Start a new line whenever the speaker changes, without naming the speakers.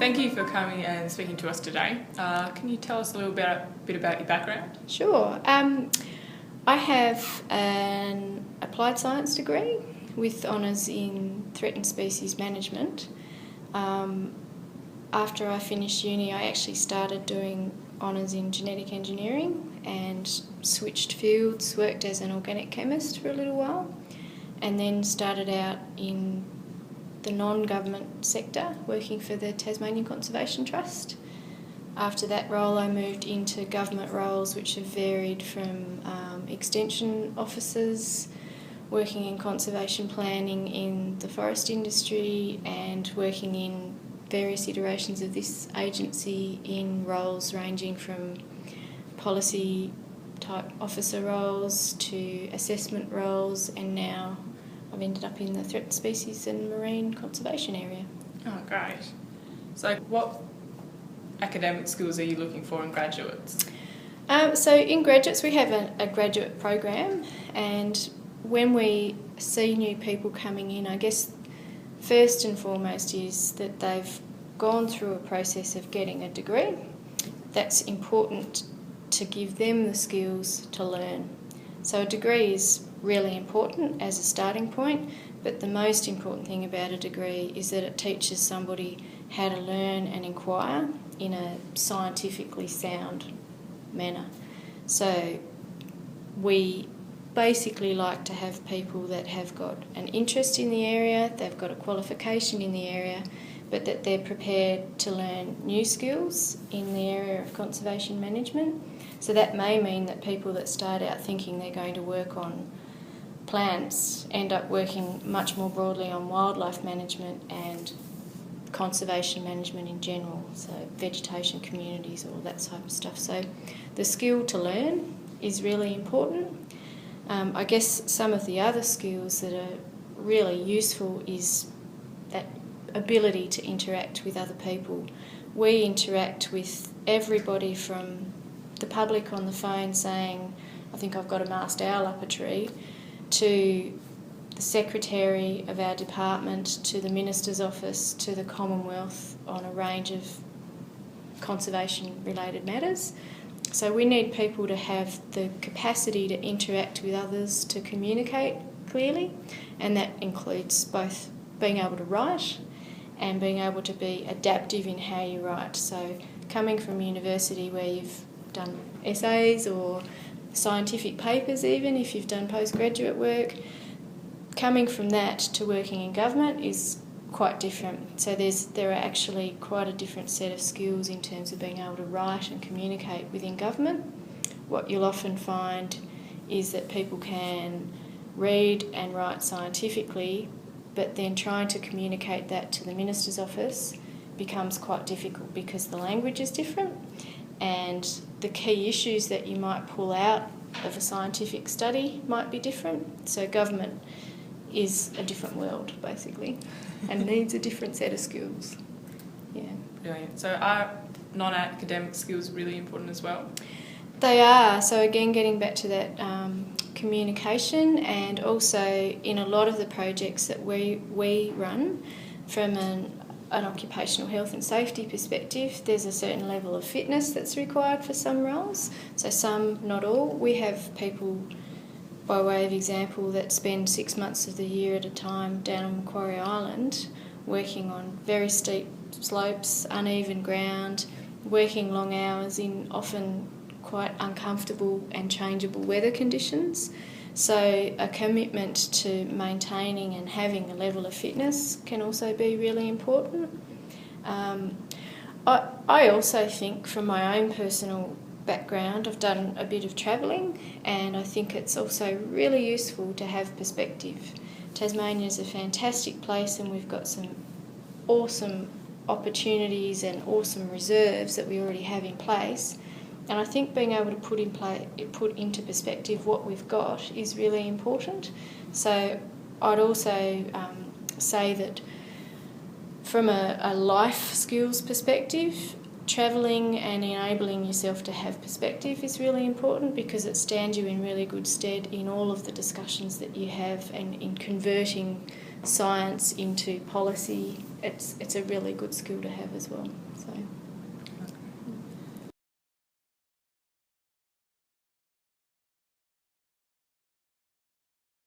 Thank you for coming and speaking to us today. Can you tell us a little bit about your background?
Sure. I have an applied science degree with honours in threatened species management. After I finished uni, I actually started doing honours in genetic engineering and switched fields, worked as an organic chemist for a little while, and then started out in the non-government sector, working for the Tasmanian Conservation Trust. After that role, I moved into government roles which have varied from extension officers, working in conservation planning in the forest industry, and working in various iterations of this agency in roles ranging from policy type officer roles to assessment roles, and now I've ended up in the threatened species and marine conservation area.
Oh, great. So what academic skills are you looking for in graduates?
So in graduates we have a graduate program, and when we see new people coming in, I guess first and foremost is that they've gone through a process of getting a degree. That's important to give them the skills to learn. So a degree is really important as a starting point, but the most important thing about a degree is that it teaches somebody how to learn and inquire in a scientifically sound manner. So we basically like to have people that have got an interest in the area, they've got a qualification in the area, but that they're prepared to learn new skills in the area of conservation management. So that may mean that people that start out thinking they're going to work on plants end up working much more broadly on wildlife management and conservation management in general, so vegetation communities, all that type of stuff. So the skill to learn is really important. I guess some of the other skills that are really useful is that ability to interact with other people. We interact with everybody from the public on the phone saying, I think I've got a masked owl up a tree, to the secretary of our department, to the minister's office, to the Commonwealth on a range of conservation related matters. So we need people to have the capacity to interact with others, to communicate clearly, and that includes both being able to write and being able to be adaptive in how you write. So coming from university where you've done essays or scientific papers, even if you've done postgraduate work, coming from that to working in government is quite different. So there are actually quite a different set of skills in terms of being able to write and communicate within government. What you'll often find is that people can read and write scientifically, but then trying to communicate that to the minister's office becomes quite difficult because the language is different and the key issues that you might pull out of a scientific study might be different. So government is a different world, basically, and needs a different set of skills. Yeah.
Brilliant. So are non-academic skills really important as well?
They are. So again, getting back to that communication, and also in a lot of the projects that we run from an occupational health and safety perspective, there's a certain level of fitness that's required for some roles. So some, not all. We have people, by way of example, that spend 6 months of the year at a time down on Macquarie Island working on very steep slopes, uneven ground, working long hours in often quite uncomfortable and changeable weather conditions. So a commitment to maintaining and having a level of fitness can also be really important. I also think, from my own personal background, I've done a bit of travelling, and I think it's also really useful to have perspective. Tasmania is a fantastic place, and we've got some awesome opportunities and awesome reserves that we already have in place. And I think being able to put into perspective what we've got is really important. So I'd also say that from a life skills perspective, travelling and enabling yourself to have perspective is really important, because it stands you in really good stead in all of the discussions that you have and in converting science into policy, it's a really good skill to have as well. So.